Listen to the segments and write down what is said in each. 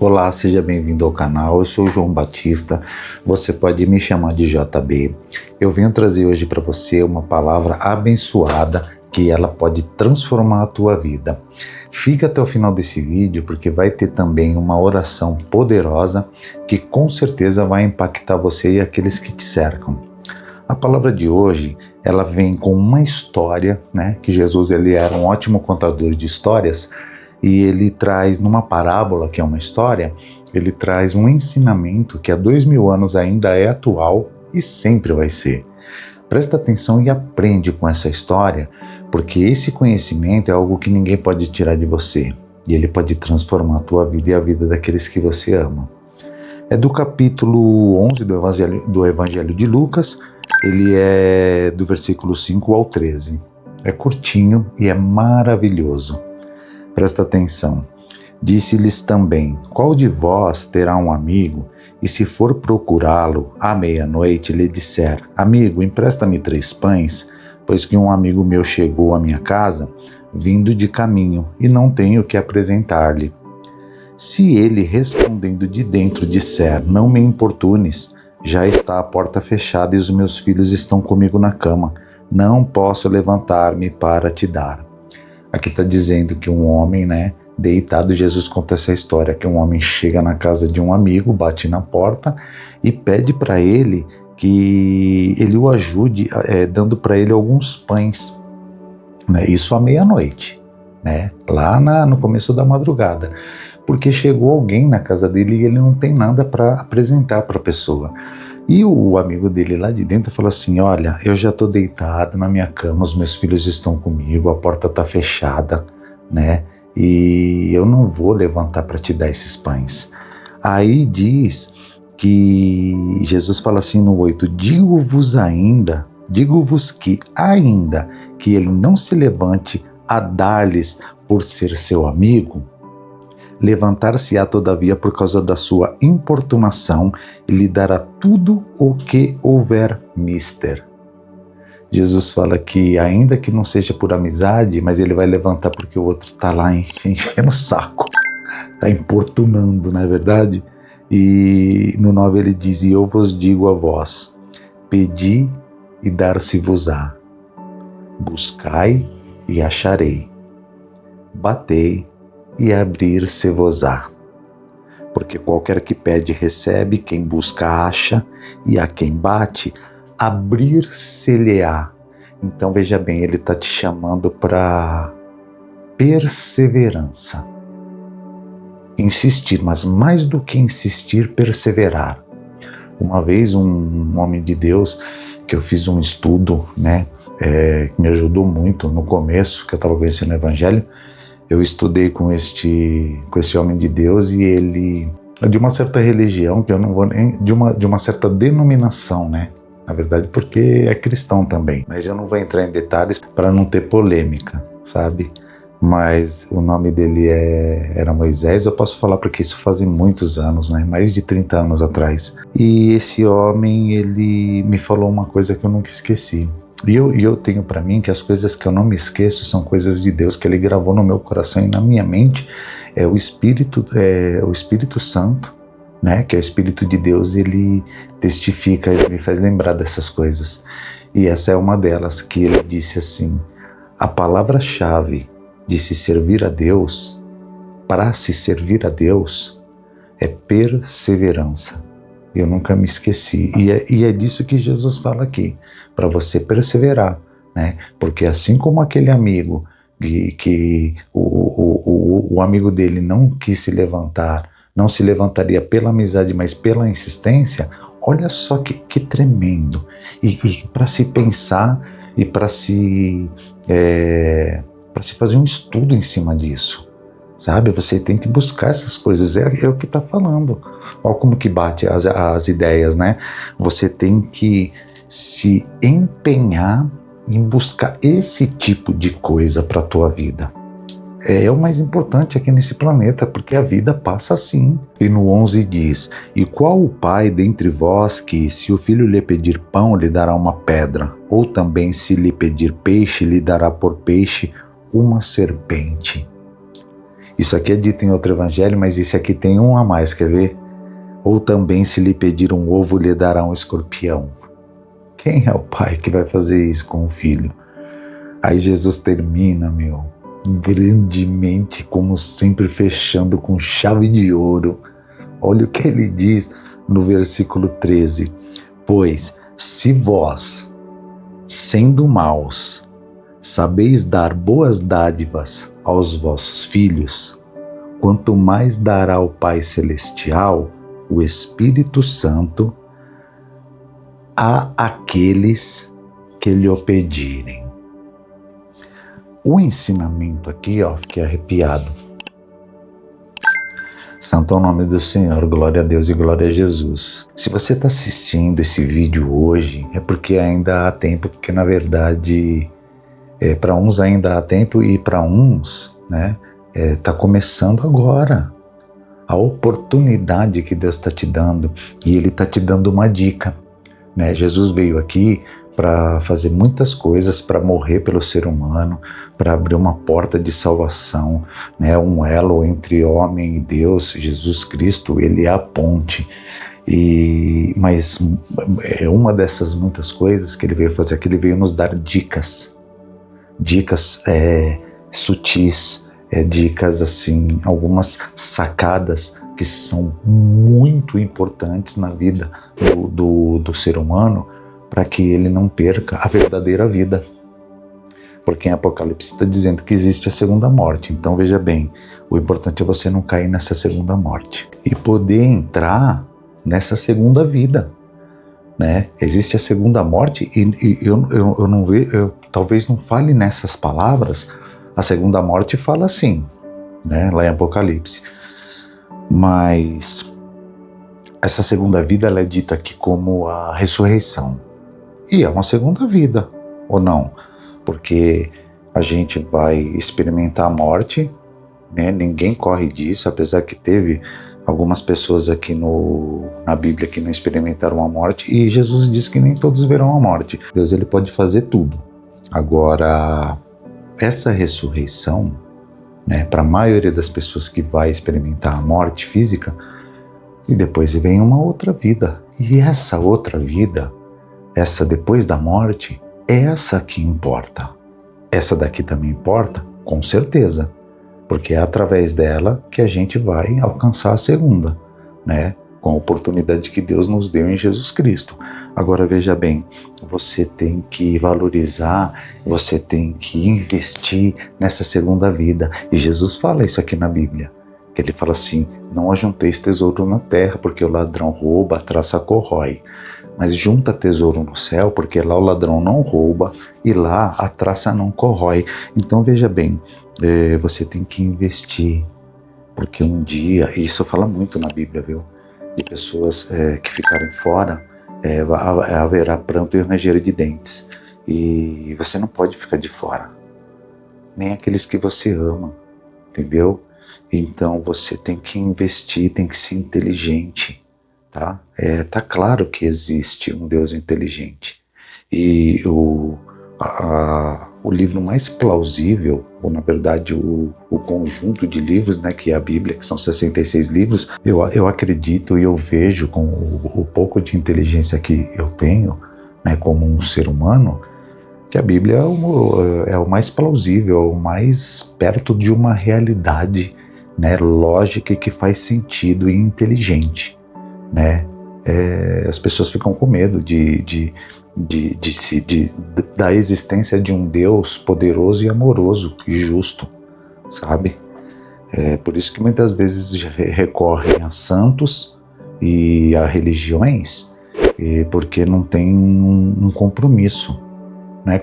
Olá, seja bem-vindo ao canal. Eu sou o João Batista, você pode me chamar de JB. Eu venho trazer hoje para você uma palavra abençoada que ela pode transformar a tua vida. Fica até o final desse vídeo porque vai ter também uma oração poderosa que com certeza vai impactar você e aqueles que te cercam. A palavra de hoje, ela vem com uma história, que Jesus ele era um ótimo contador de histórias. E ele traz numa parábola, que é uma história, ele traz um ensinamento que há 2000 anos ainda é atual e sempre vai ser. Presta atenção e aprende com essa história, porque esse conhecimento é algo que ninguém pode tirar de você. E ele pode transformar a tua vida e a vida daqueles que você ama. É do capítulo 11 do Evangelho de Lucas, ele é do versículo 5 ao 13. É curtinho e é maravilhoso. Presta atenção. Disse-lhes também: qual de vós terá um amigo, e se for procurá-lo à meia-noite, lhe disser: amigo, empresta-me 3 pães, pois que um amigo meu chegou à minha casa, vindo de caminho, e não tenho o que apresentar-lhe. Se ele, respondendo de dentro, disser: não me importunes, já está a porta fechada e os meus filhos estão comigo na cama, não posso levantar-me para te dar. Aqui está dizendo que um homem, deitado, Jesus conta essa história, que um homem chega na casa de um amigo, bate na porta e pede para ele que ele o ajude, dando para ele alguns pães, isso à meia-noite, lá no começo da madrugada, porque chegou alguém na casa dele e ele não tem nada para apresentar para a pessoa. E o amigo dele lá de dentro falou assim: olha, eu já estou deitado na minha cama, os meus filhos estão comigo, a porta está fechada, e eu não vou levantar para te dar esses pães. Aí diz que Jesus fala assim no 8, digo-vos que ainda que ele não se levante a dar-lhes por ser seu amigo, levantar-se-á todavia por causa da sua importunação e lhe dará tudo o que houver mister. Jesus fala que ainda que não seja por amizade, mas ele vai levantar porque o outro está lá enchendo o saco, está importunando, não é verdade? E no 9 ele diz: e eu vos digo a vós, pedi e dar-se-vos-á, buscai e acharei, batei e abrir-se-vos-á. Porque qualquer que pede recebe, quem busca acha, e a quem bate, abrir-se-lhe-á. Então veja bem, ele está te chamando para perseverança. Insistir, mas mais do que insistir, perseverar. Uma vez um homem de Deus, que eu fiz um estudo, que me ajudou muito no começo, que eu estava conhecendo o Evangelho, eu estudei com esse homem de Deus e ele é de uma certa religião, que eu não vou nem, de uma certa denominação, na verdade, porque é cristão também. Mas eu não vou entrar em detalhes para não ter polêmica, sabe? Mas o nome dele era Moisés, eu posso falar porque isso fazem muitos anos, mais de 30 anos atrás. E esse homem, ele me falou uma coisa que eu nunca esqueci. E eu tenho para mim que as coisas que eu não me esqueço são coisas de Deus que Ele gravou no meu coração e na minha mente. É o Espírito Santo, que é o Espírito de Deus, ele testifica, ele me faz lembrar dessas coisas. E essa é uma delas, que ele disse assim: a palavra-chave de se servir a Deus, para se servir a Deus, é perseverança. Eu nunca me esqueci. E é disso que Jesus fala aqui, para você perseverar, Porque assim como aquele amigo que o amigo dele não quis se levantar, não se levantaria pela amizade, mas pela insistência, olha só que tremendo. E para se pensar e para se fazer um estudo em cima disso. Sabe, você tem que buscar essas coisas, é o que está falando. Olha como que bate as ideias, Você tem que se empenhar em buscar esse tipo de coisa para a tua vida. É o mais importante aqui nesse planeta, porque a vida passa assim. E no 11 diz: e qual o pai dentre vós que, se o filho lhe pedir pão, lhe dará uma pedra? Ou também, se lhe pedir peixe, lhe dará por peixe uma serpente? Isso aqui é dito em outro evangelho, mas esse aqui tem um a mais, quer ver? Ou também se lhe pedir um ovo, lhe dará um escorpião. Quem é o pai que vai fazer isso com o filho? Aí Jesus termina, grandemente, como sempre, fechando com chave de ouro. Olha o que ele diz no versículo 13. Pois, se vós, sendo maus, sabeis dar boas dádivas aos vossos filhos, quanto mais dará o Pai Celestial, o Espírito Santo, a aqueles que lhe o pedirem. O ensinamento aqui, fiquei arrepiado. Santo é o nome do Senhor, glória a Deus e glória a Jesus. Se você está assistindo esse vídeo hoje, é porque ainda há tempo, porque na verdade, para uns ainda há tempo e para uns, está começando agora. A oportunidade que Deus está te dando, e Ele está te dando uma dica. Jesus veio aqui para fazer muitas coisas, para morrer pelo ser humano, para abrir uma porta de salvação, um elo entre homem e Deus. Jesus Cristo, Ele é a ponte. Mas é uma dessas muitas coisas que Ele veio fazer aqui. Ele veio nos dar dicas sutis, dicas assim, algumas sacadas que são muito importantes na vida do ser humano, para que ele não perca a verdadeira vida. Porque em Apocalipse está dizendo que existe a segunda morte. Então veja bem, o importante é você não cair nessa segunda morte e poder entrar nessa segunda vida. Existe a segunda morte e eu não vejo, eu talvez não fale nessas palavras. A segunda morte fala assim, lá em Apocalipse. Mas essa segunda vida, ela é dita aqui como a ressurreição. E é uma segunda vida, ou não? Porque a gente vai experimentar a morte, ninguém corre disso, apesar que teve algumas pessoas aqui na Bíblia que não experimentaram a morte, e Jesus diz que nem todos verão a morte. Deus, Ele pode fazer tudo. Agora, essa ressurreição, para a maioria das pessoas que vai experimentar a morte física, e depois vem uma outra vida. E essa outra vida, essa depois da morte, é essa que importa. Essa daqui também importa, com certeza, porque é através dela que a gente vai alcançar a segunda, com a oportunidade que Deus nos deu em Jesus Cristo. Agora veja bem, você tem que valorizar, você tem que investir nessa segunda vida. E Jesus fala isso aqui na Bíblia, que Ele fala assim: não ajunteis tesouro na terra, porque o ladrão rouba, a traça corrói. Mas junta tesouro no céu, porque lá o ladrão não rouba e lá a traça não corrói. Então veja bem, você tem que investir, porque um dia, e isso fala muito na Bíblia, viu? De pessoas que ficarem fora, haverá pranto e ranger de dentes. E você não pode ficar de fora, nem aqueles que você ama, entendeu? Então você tem que investir, tem que ser inteligente, tá? Tá claro que existe um Deus inteligente. E o livro mais plausível, ou na verdade o conjunto de livros, que é a Bíblia, que são 66 livros, eu acredito e eu vejo com o pouco de inteligência que eu tenho, como um ser humano, que a Bíblia é o mais plausível, o mais perto de uma realidade, lógica e que faz sentido e inteligente, as pessoas ficam com medo da existência de um Deus poderoso e amoroso e justo, sabe? Por isso que muitas vezes recorrem a santos e a religiões, porque não tem um compromisso,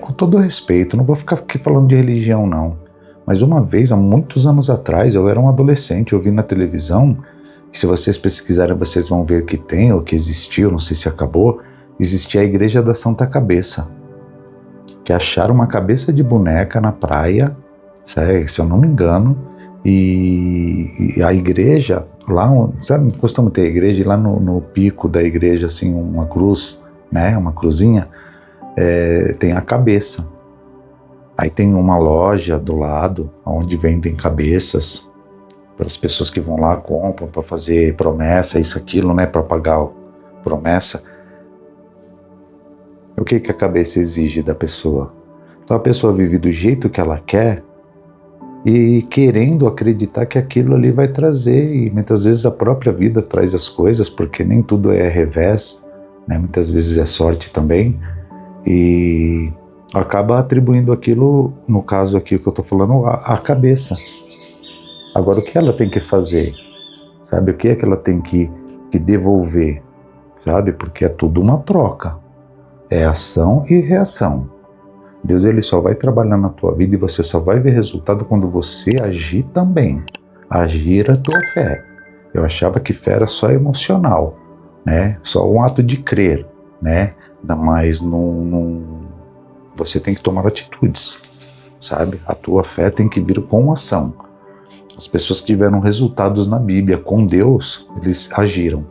com todo respeito. Não vou ficar aqui falando de religião, não. Mas uma vez, há muitos anos atrás, eu era um adolescente, eu vi na televisão, e se vocês pesquisarem, vocês vão ver que tem, ou que existiu, não sei se acabou, existia a Igreja da Santa Cabeça, que acharam uma cabeça de boneca na praia, se eu não me engano, e a igreja, lá, sabe, costuma ter igreja, e lá no pico da igreja, assim, uma cruz, uma cruzinha, tem a cabeça. Aí tem uma loja do lado, onde vendem cabeças, para as pessoas que vão lá, compram para fazer promessa, isso, aquilo, né, para pagar a promessa. O que a cabeça exige da pessoa? Então a pessoa vive do jeito que ela quer e querendo acreditar que aquilo ali vai trazer, e muitas vezes a própria vida traz as coisas, porque nem tudo é revés, né? Muitas vezes é sorte também, e acaba atribuindo aquilo, no caso aqui que eu estou falando, à cabeça. Agora, o que ela tem que fazer? Sabe, o que é que ela tem que devolver? Sabe, porque é tudo uma troca, é ação e reação. Deus, ele só vai trabalhar na tua vida e você só vai ver resultado quando você agir também. Agir a tua fé. Eu achava que fé era só emocional, né? Só um ato de crer, né? Mas você tem que tomar atitudes, sabe? A tua fé tem que vir com ação. As pessoas que tiveram resultados na Bíblia com Deus, eles agiram,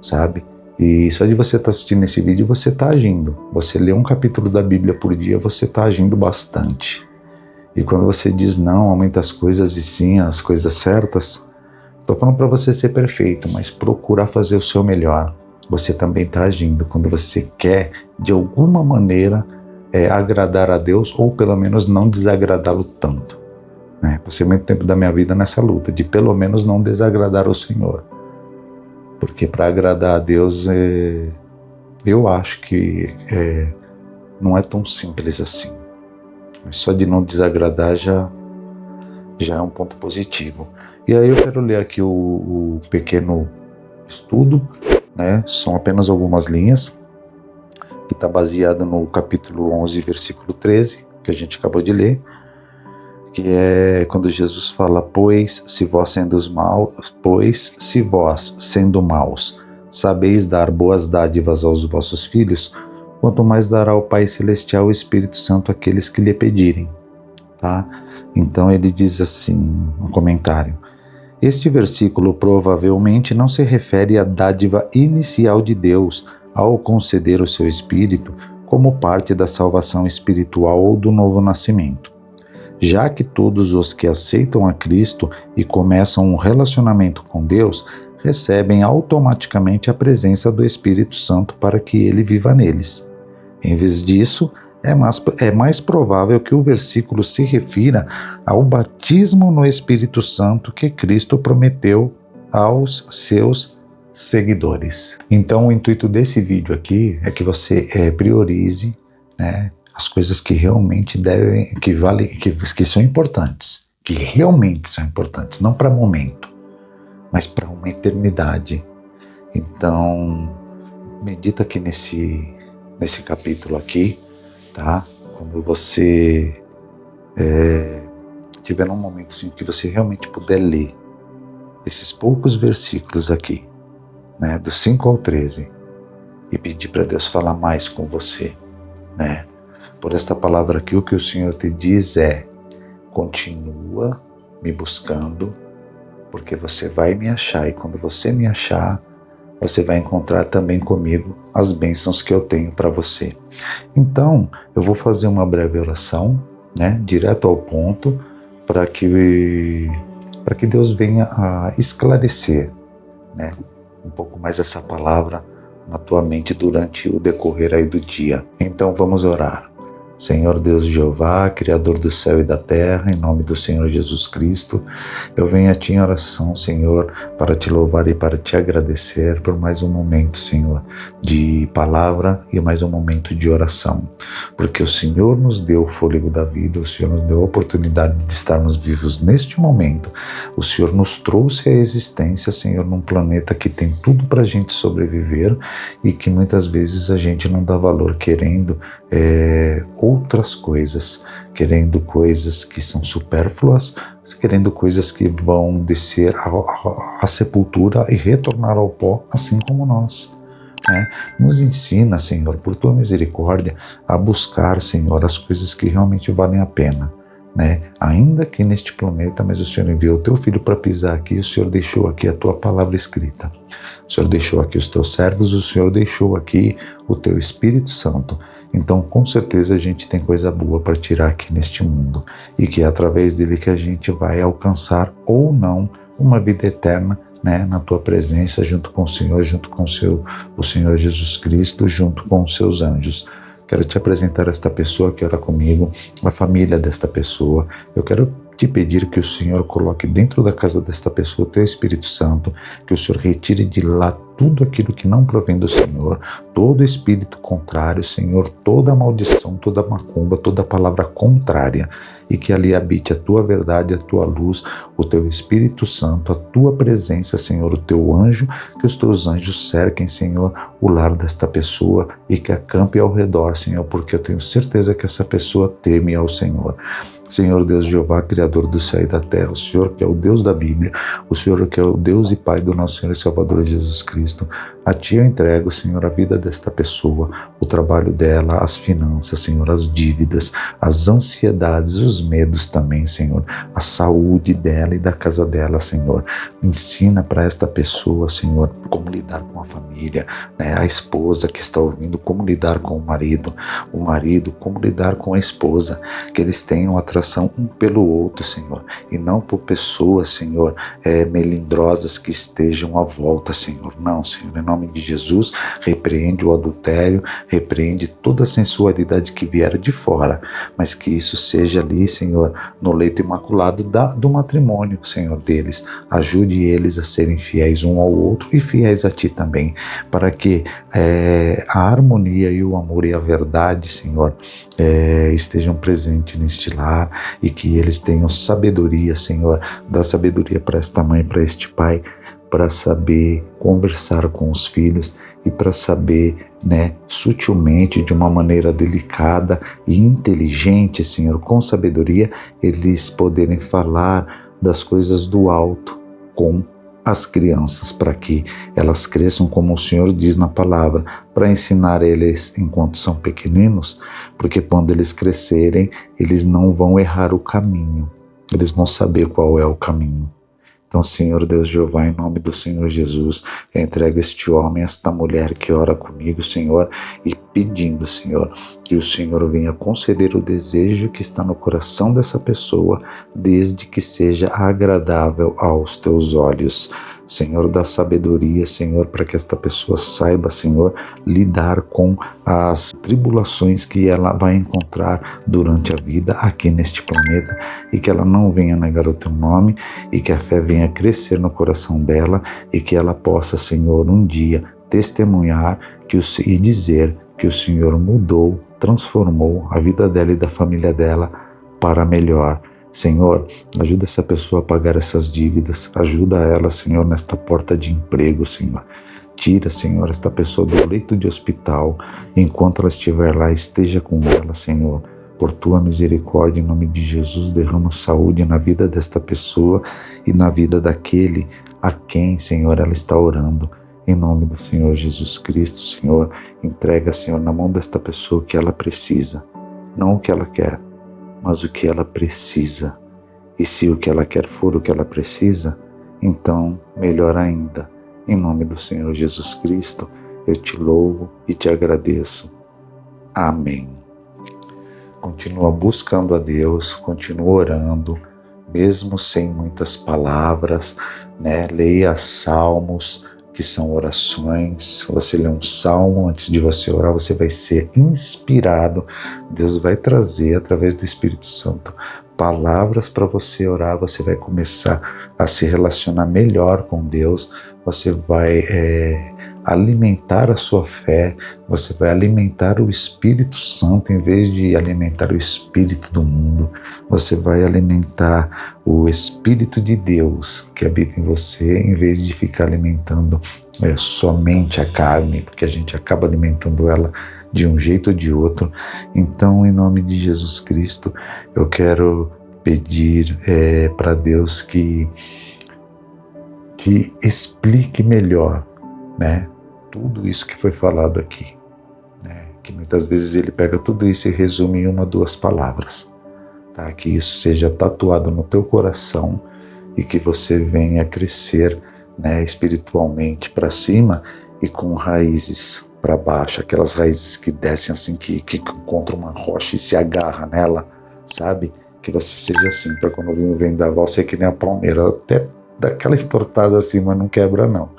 sabe? E só de você estar assistindo esse vídeo, você está agindo. Você lê um capítulo da Bíblia por dia, você está agindo bastante. E quando você diz não a muitas coisas e sim às coisas certas, estou falando para você ser perfeito, mas procurar fazer o seu melhor. Você também está agindo. Quando você quer, de alguma maneira, agradar a Deus, ou pelo menos não desagradá-lo tanto. Passei muito tempo da minha vida nessa luta, de pelo menos não desagradar o Senhor. Porque para agradar a Deus, eu acho que não é tão simples assim. Mas só de não desagradar já é um ponto positivo. E aí eu quero ler aqui o pequeno estudo, né? São apenas algumas linhas, que está baseado no capítulo 11, versículo 13, que a gente acabou de ler, que é quando Jesus fala: pois se vós sendo maus sabeis dar boas dádivas aos vossos filhos, quanto mais dará o Pai Celestial o Espírito Santo àqueles que lhe pedirem. Tá? Então ele diz assim, no comentário: este versículo provavelmente não se refere à dádiva inicial de Deus ao conceder o seu Espírito como parte da salvação espiritual ou do novo nascimento, já que todos os que aceitam a Cristo e começam um relacionamento com Deus recebem automaticamente a presença do Espírito Santo para que ele viva neles. Em vez disso, é mais provável que o versículo se refira ao batismo no Espírito Santo que Cristo prometeu aos seus seguidores. Então, o intuito desse vídeo aqui é que você priorize, né, as coisas que realmente que são importantes, que realmente são importantes, não para momento, mas para uma eternidade. Então, medita aqui nesse capítulo aqui, tá? Quando você tiver num momento assim que você realmente puder ler esses poucos versículos aqui, né, do 5 ao 13, e pedir para Deus falar mais com você, né? Por esta palavra aqui, o que o Senhor te diz é: continua me buscando, porque você vai me achar, e quando você me achar, você vai encontrar também comigo as bênçãos que eu tenho para você. Então, eu vou fazer uma breve oração, né, direto ao ponto, para que Deus venha a esclarecer, né, um pouco mais essa palavra na tua mente durante o decorrer aí do dia. Então vamos orar. Senhor Deus Jeová, Criador do céu e da terra, em nome do Senhor Jesus Cristo, eu venho a Ti em oração, Senhor, para Te louvar e para Te agradecer por mais um momento, Senhor, de palavra e mais um momento de oração, porque o Senhor nos deu o fôlego da vida, o Senhor nos deu a oportunidade de estarmos vivos neste momento, o Senhor nos trouxe à existência, Senhor, num planeta que tem tudo para a gente sobreviver e que muitas vezes a gente não dá valor, querendo outras coisas, querendo coisas que são supérfluas, querendo coisas que vão descer à sepultura e retornar ao pó, assim como nós. Nos ensina, Senhor, por Tua misericórdia, a buscar, Senhor, as coisas que realmente valem a pena. Ainda que neste planeta, mas o Senhor enviou o Teu Filho para pisar aqui, o Senhor deixou aqui a Tua palavra escrita. O Senhor deixou aqui os Teus servos, o Senhor deixou aqui o Teu Espírito Santo. Então, com certeza, a gente tem coisa boa para tirar aqui neste mundo e que é através dele que a gente vai alcançar ou não uma vida eterna, né, na tua presença, junto com o Senhor, junto com o Senhor Jesus Cristo, junto com os seus anjos. Quero te apresentar esta pessoa que ora comigo, a família desta pessoa. Eu quero te pedir que o Senhor coloque dentro da casa desta pessoa o teu Espírito Santo, que o Senhor retire de lá tudo aquilo que não provém do Senhor, todo espírito contrário, Senhor, toda maldição, toda macumba, toda palavra contrária, e que ali habite a tua verdade, a tua luz, o teu Espírito Santo, a tua presença, Senhor, o teu anjo, que os teus anjos cerquem, Senhor, o lar desta pessoa e que acampe ao redor, Senhor, porque eu tenho certeza que essa pessoa teme ao Senhor. Senhor Deus Jeová, Criador do céu e da terra, o Senhor que é o Deus da Bíblia, o Senhor que é o Deus e Pai do nosso Senhor e Salvador Jesus Cristo, a Ti eu entrego, Senhor, a vida desta pessoa, o trabalho dela, as finanças, Senhor, as dívidas, as ansiedades, os medos também, Senhor, a saúde dela e da casa dela, Senhor. Ensina para esta pessoa, Senhor, como lidar com a família, né? A esposa que está ouvindo, como lidar com o marido, como lidar com a esposa, que eles tenham atração um pelo outro, Senhor, e não por pessoas, Senhor, melindrosas que estejam à volta, Senhor. Não, Senhor, em nome de Jesus, repreende o adultério, repreende toda a sensualidade que vier de fora, mas que isso seja ali, Senhor, no leito imaculado do matrimônio, Senhor, deles. Ajude eles a serem fiéis um ao outro e fiéis a Ti também, para que a harmonia e o amor e a verdade, Senhor, estejam presentes neste lar e que eles tenham sabedoria, Senhor. Dá sabedoria para esta mãe, para este pai, para saber conversar com os filhos e para saber, né, sutilmente, de uma maneira delicada e inteligente, Senhor, com sabedoria, eles poderem falar das coisas do alto com as crianças, para que elas cresçam como o Senhor diz na palavra, para ensinar eles enquanto são pequeninos, porque quando eles crescerem, eles não vão errar o caminho, eles vão saber qual é o caminho. Então, Senhor Deus Jeová, em nome do Senhor Jesus, eu entrego este homem, esta mulher que ora comigo, Senhor, e pedindo, Senhor, que o Senhor venha conceder o desejo que está no coração dessa pessoa, desde que seja agradável aos teus olhos. Senhor, dá sabedoria, Senhor, para que esta pessoa saiba, Senhor, lidar com as tribulações que ela vai encontrar durante a vida aqui neste planeta, e que ela não venha negar o teu nome, e que a fé venha crescer no coração dela, e que ela possa, Senhor, um dia testemunhar e dizer que o Senhor mudou, transformou a vida dela e da família dela para melhor. Senhor, ajuda essa pessoa a pagar essas dívidas, ajuda ela, Senhor, nesta porta de emprego, Senhor. Tira, Senhor, esta pessoa do leito de hospital, enquanto ela estiver lá, esteja com ela, Senhor. Por Tua misericórdia, em nome de Jesus, derrama saúde na vida desta pessoa e na vida daquele a quem, Senhor, ela está orando. Em nome do Senhor Jesus Cristo, Senhor, entrega, Senhor, na mão desta pessoa o que ela precisa, não o que ela quer, mas o que ela precisa. E se o que ela quer for o que ela precisa, então melhor ainda. Em nome do Senhor Jesus Cristo, eu te louvo e te agradeço. Amém. Continua buscando a Deus, continua orando, mesmo sem muitas palavras, né? Leia salmos, que são orações. Você lê um salmo, antes de você orar, você vai ser inspirado. Deus vai trazer, através do Espírito Santo, palavras para você orar. Você vai começar a se relacionar melhor com Deus. Você vai alimentar a sua fé. Você vai alimentar o Espírito Santo em vez de alimentar o espírito do mundo. Você vai alimentar o Espírito de Deus que habita em você, em vez de ficar alimentando somente a carne, porque a gente acaba alimentando ela de um jeito ou de outro. Então, em nome de Jesus Cristo, eu quero pedir para Deus que explique melhor, né, tudo isso que foi falado aqui, né, que muitas vezes ele pega tudo isso e resume em uma, duas palavras, tá? Que isso seja tatuado no teu coração e que você venha crescer, né, espiritualmente para cima e com raízes para baixo, aquelas raízes que descem assim, que encontram uma rocha e se agarra nela, sabe? Que você seja assim, para quando vir o vendaval, ser que nem a palmeira, até dá aquela entortada assim, mas não quebra não.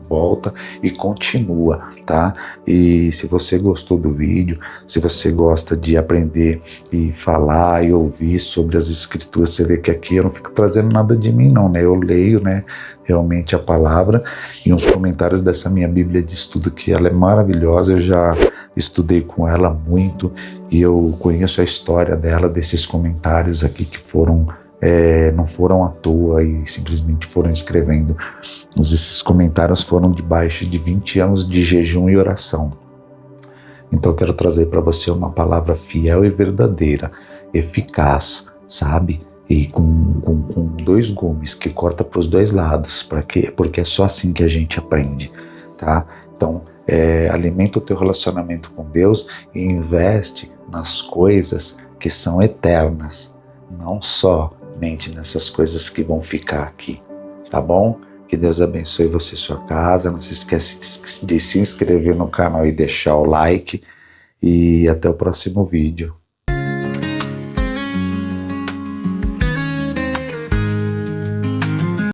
Volta e continua, tá? E se você gostou do vídeo, se você gosta de aprender e falar e ouvir sobre as escrituras, você vê que aqui eu não fico trazendo nada de mim não, né? Eu leio, né, realmente a palavra e uns comentários dessa minha Bíblia de estudo, que ela é maravilhosa, eu já estudei com ela muito e eu conheço a história dela, desses comentários aqui que foram não foram à toa e simplesmente foram escrevendo. Esses comentários foram debaixo de 20 anos de jejum e oração. Então eu quero trazer para você uma palavra fiel e verdadeira, eficaz, sabe? E com dois gumes que corta para os dois lados, porque é só assim que a gente aprende, tá? Então, alimenta o teu relacionamento com Deus e investe nas coisas que são eternas, não somente nessas coisas que vão ficar aqui, tá bom? Que Deus abençoe você e sua casa. Não se esquece de se inscrever no canal e deixar o like. E até o próximo vídeo.